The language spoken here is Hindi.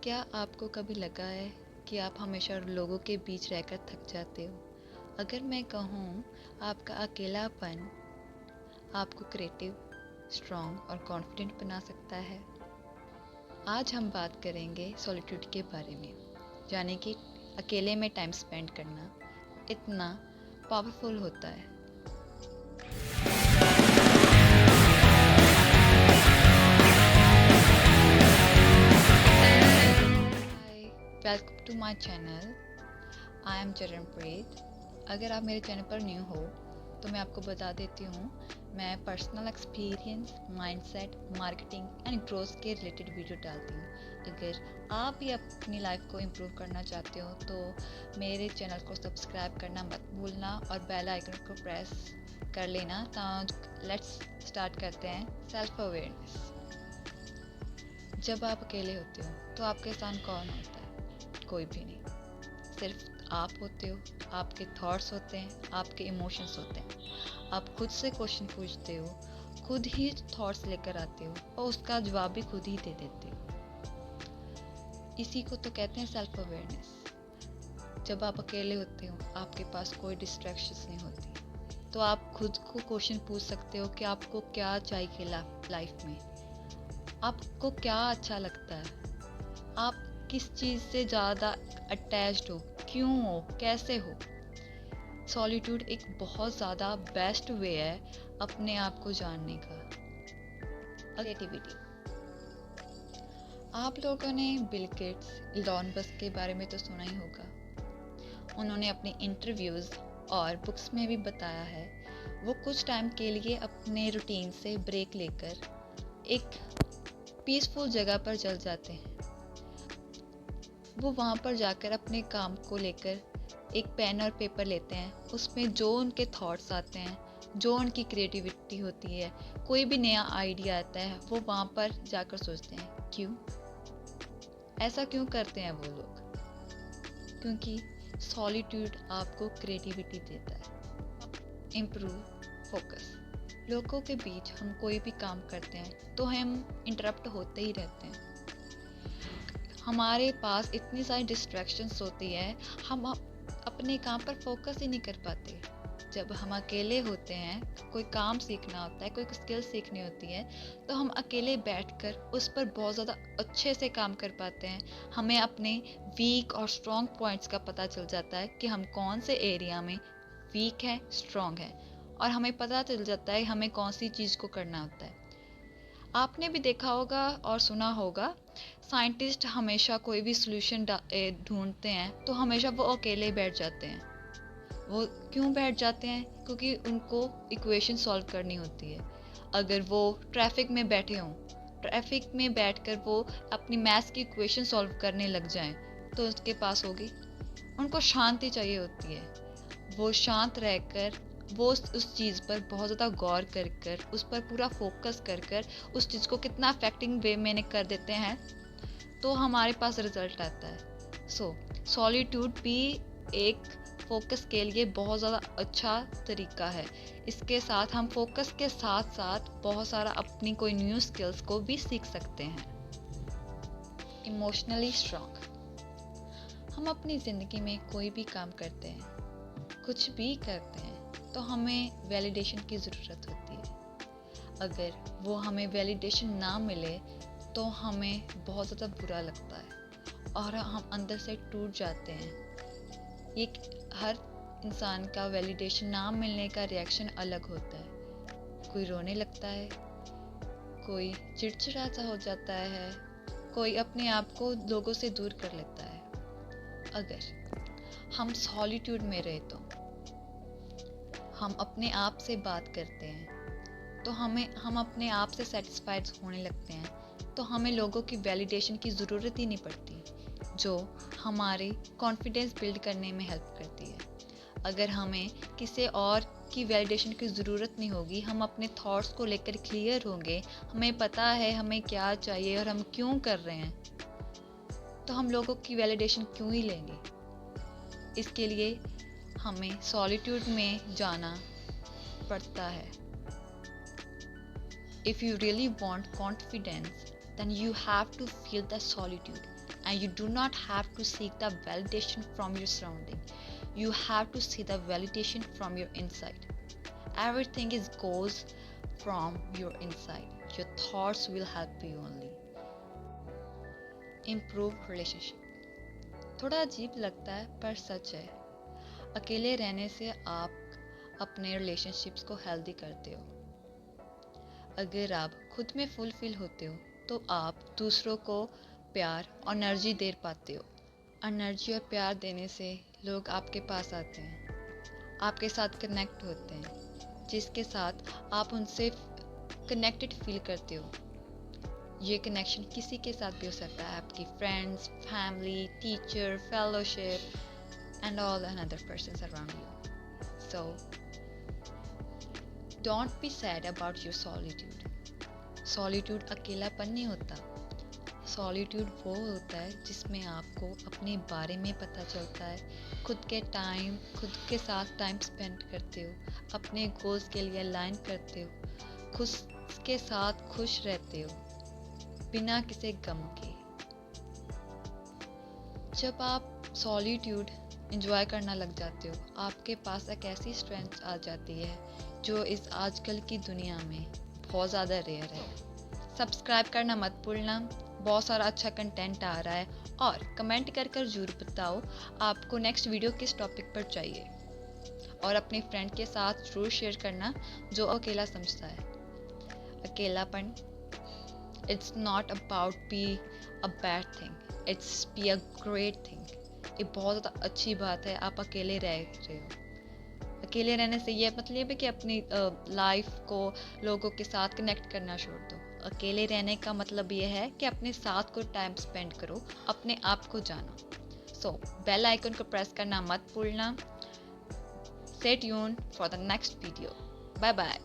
क्या आपको कभी लगा है कि आप हमेशा लोगों के बीच रहकर थक जाते हो? अगर मैं कहूँ, आपका अकेलापन आपको क्रिएटिव, स्ट्रॉन्ग और कॉन्फिडेंट बना सकता है। आज हम बात करेंगे सॉलिट्यूड के बारे में, यानी कि अकेले में टाइम स्पेंड करना इतना पावरफुल होता है। Hi, welcome to my channel. I am Charanpreet. अगर आप मेरे चैनल पर न्यू हो तो मैं आपको बता देती हूँ, मैं personal experience, mindset, marketing and growth के रिलेटेड वीडियो डालती हूँ। अगर आप भी अपनी लाइफ को इम्प्रूव करना चाहते हो तो मेरे चैनल को सब्सक्राइब करना मत भूलना और बेल आइकन को प्रेस कर लेना। तो लेट्स स्टार्ट करते हैं सेल्फ अवेयरनेस। जब आप अकेले होते हो तो आपके साथ कौन होता है? कोई भी नहीं, सिर्फ आप होते हो। आपके थॉट्स होते हैं, आपके इमोशंस होते हैं। आप खुद से क्वेश्चन पूछते हो, खुद ही थॉट्स लेकर आते हो और उसका जवाब भी खुद ही दे देते हो। इसी को तो कहते हैं सेल्फ अवेयरनेस। जब आप अकेले होते हो, आपके पास कोई डिस्ट्रैक्शंस नहीं होती, तो आप खुद को क्वेश्चन पूछ सकते हो कि आपको क्या चाहिए लाइफ में, आपको क्या अच्छा लगता है, आप किस चीज़ से ज़्यादा अटैच्ड हो, क्यों हो, कैसे हो। सॉलिट्यूड एक बहुत ज़्यादा बेस्ट वे है अपने आप को जानने का। क्रिएटिविटी। आप लोगों ने बिल गेट्स, इलॉन मस्क के बारे में तो सुना ही होगा। उन्होंने अपने इंटरव्यूज़ और बुक्स में भी बताया है, वो कुछ टाइम के लिए अपने रूटीन से ब्रेक लेकर एक पीसफुल जगह पर चल जाते हैं। वो वहाँ पर जाकर अपने काम को लेकर एक पेन और पेपर लेते हैं, उसमें जो उनके थॉट्स आते हैं, जो उनकी क्रिएटिविटी होती है, कोई भी नया आइडिया आता है, वो वहाँ पर जाकर सोचते हैं। क्यों ऐसा क्यों करते हैं वो लोग? क्योंकि सॉलिट्यूड आपको क्रिएटिविटी देता है। Improve focus. लोगों के बीच हम कोई भी काम करते हैं तो हम इंटरप्ट होते ही रहते हैं। हमारे पास इतनी सारी डिस्ट्रैक्शंस होती है, हम अपने काम पर फोकस ही नहीं कर पाते। जब हम अकेले होते हैं, कोई काम सीखना होता है, कोई स्किल सीखनी होती है, तो हम अकेले बैठकर उस पर बहुत ज़्यादा अच्छे से काम कर पाते हैं। हमें अपने वीक और स्ट्रॉन्ग पॉइंट्स का पता चल जाता है कि हम कौन से एरिया में वीक है, स्ट्रॉन्ग है, और हमें पता चल जाता है हमें कौन सी चीज़ को करना होता है। आपने भी देखा होगा और सुना होगा, साइंटिस्ट हमेशा कोई भी सॉल्यूशन ढूंढते हैं तो हमेशा वो अकेले बैठ जाते हैं। वो क्यों बैठ जाते हैं? क्योंकि उनको इक्वेशन सॉल्व करनी होती है। अगर वो ट्रैफिक में बैठे हों, ट्रैफिक में बैठकर वो अपनी मैथ्स की इक्वेशन सॉल्व करने लग जाएं, तो उसके पास होगी। उनको शांति चाहिए होती है। वो शांत रहकर वो उस चीज़ पर बहुत ज़्यादा गौर कर कर, उस पर पूरा फोकस कर कर, उस चीज़ को कितना अफेक्टिंग वे में कर देते हैं, तो हमारे पास रिजल्ट आता है। सॉलिट्यूड भी एक फोकस के लिए बहुत ज़्यादा अच्छा तरीका है। इसके साथ हम फोकस के साथ साथ बहुत सारा अपनी कोई न्यू स्किल्स को भी सीख सकते हैं। Emotionally strong. हम अपनी ज़िंदगी में कोई भी काम करते हैं, कुछ भी करते हैं, तो हमें वैलिडेशन की ज़रूरत होती है। अगर वो हमें वैलिडेशन ना मिले तो हमें बहुत ज़्यादा बुरा लगता है और हम अंदर से टूट जाते हैं। ये हर इंसान का वैलिडेशन ना मिलने का रिएक्शन अलग होता है। कोई रोने लगता है, कोई चिड़चिड़ा सा हो जाता है, कोई अपने आप को लोगों से दूर कर लेता है। अगर हम सॉलिट्यूड में रहे तो हम अपने आप से बात करते हैं, तो हम अपने आप से सेटिस्फाइड होने लगते हैं, तो हमें लोगों की वैलिडेशन की ज़रूरत ही नहीं पड़ती, जो हमारे कॉन्फिडेंस बिल्ड करने में हेल्प करती है। अगर हमें किसी और की वैलिडेशन की ज़रूरत नहीं होगी, हम अपने थॉट्स को लेकर क्लियर होंगे, हमें पता है हमें क्या चाहिए और हम क्यों कर रहे हैं, तो हम लोगों की वैलिडेशन क्यों ही लेंगे। इसके लिए हमें सॉलिट्यूड में जाना पड़ता है। If you really want confidence, then you have to feel the solitude and you do not have to seek the validation from your surrounding. You have to see the validation from your inside. Everything is goes from your inside. Your thoughts will help you only. Improve relationship. थोड़ा अजीब लगता है पर सच है। अकेले रहने से आप अपने रिलेशनशिप्स को हेल्दी करते हो। अगर आप खुद में फुलफिल होते हो तो आप दूसरों को प्यार और एनर्जी दे पाते हो। एनर्जी और प्यार देने से लोग आपके पास आते हैं, आपके साथ कनेक्ट होते हैं, जिसके साथ आप उनसे कनेक्टेड फील करते हो। ये कनेक्शन किसी के साथ भी हो सकता है, आपकी friends, family, teacher, fellowship and all another persons around you. So don't be sad about your solitude. Solitude अकेलापन नहीं होता। सॉलिट्यूड वो होता है जिसमें आपको अपने बारे में पता चलता है, खुद के साथ टाइम स्पेंड करते हो, अपने गोल्स के लिए अलाइन करते हो, खुद के साथ खुश रहते हो बिना किसी गम के। जब आप सॉलिट्यूड एंजॉय करना लग जाते हो, आपके पास एक ऐसी स्ट्रेंथ आ जाती है जो इस आजकल की दुनिया में बहुत ज़्यादा रेयर है। सब्सक्राइब करना मत भूलना, बहुत सारा अच्छा कंटेंट आ रहा है। और कमेंट कर जरूर बताओ आपको नेक्स्ट वीडियो किस टॉपिक पर चाहिए, और अपने फ्रेंड के साथ जरूर शेयर करना जो अकेला समझता है। अकेलापन, it's not about be a bad thing, it's be a great thing. ये बहुत ज़्यादा अच्छी बात है, आप अकेले रह रहे हो। अकेले रहने से ये मतलब है कि अपनी लाइफ को लोगों के साथ कनेक्ट करना छोड़ दो। अकेले रहने का मतलब ये है कि अपने साथ को टाइम स्पेंड करो, अपने आप को जानो। सो बेल आइकन को प्रेस करना मत भूलना। Stay tuned for the next video. Bye bye.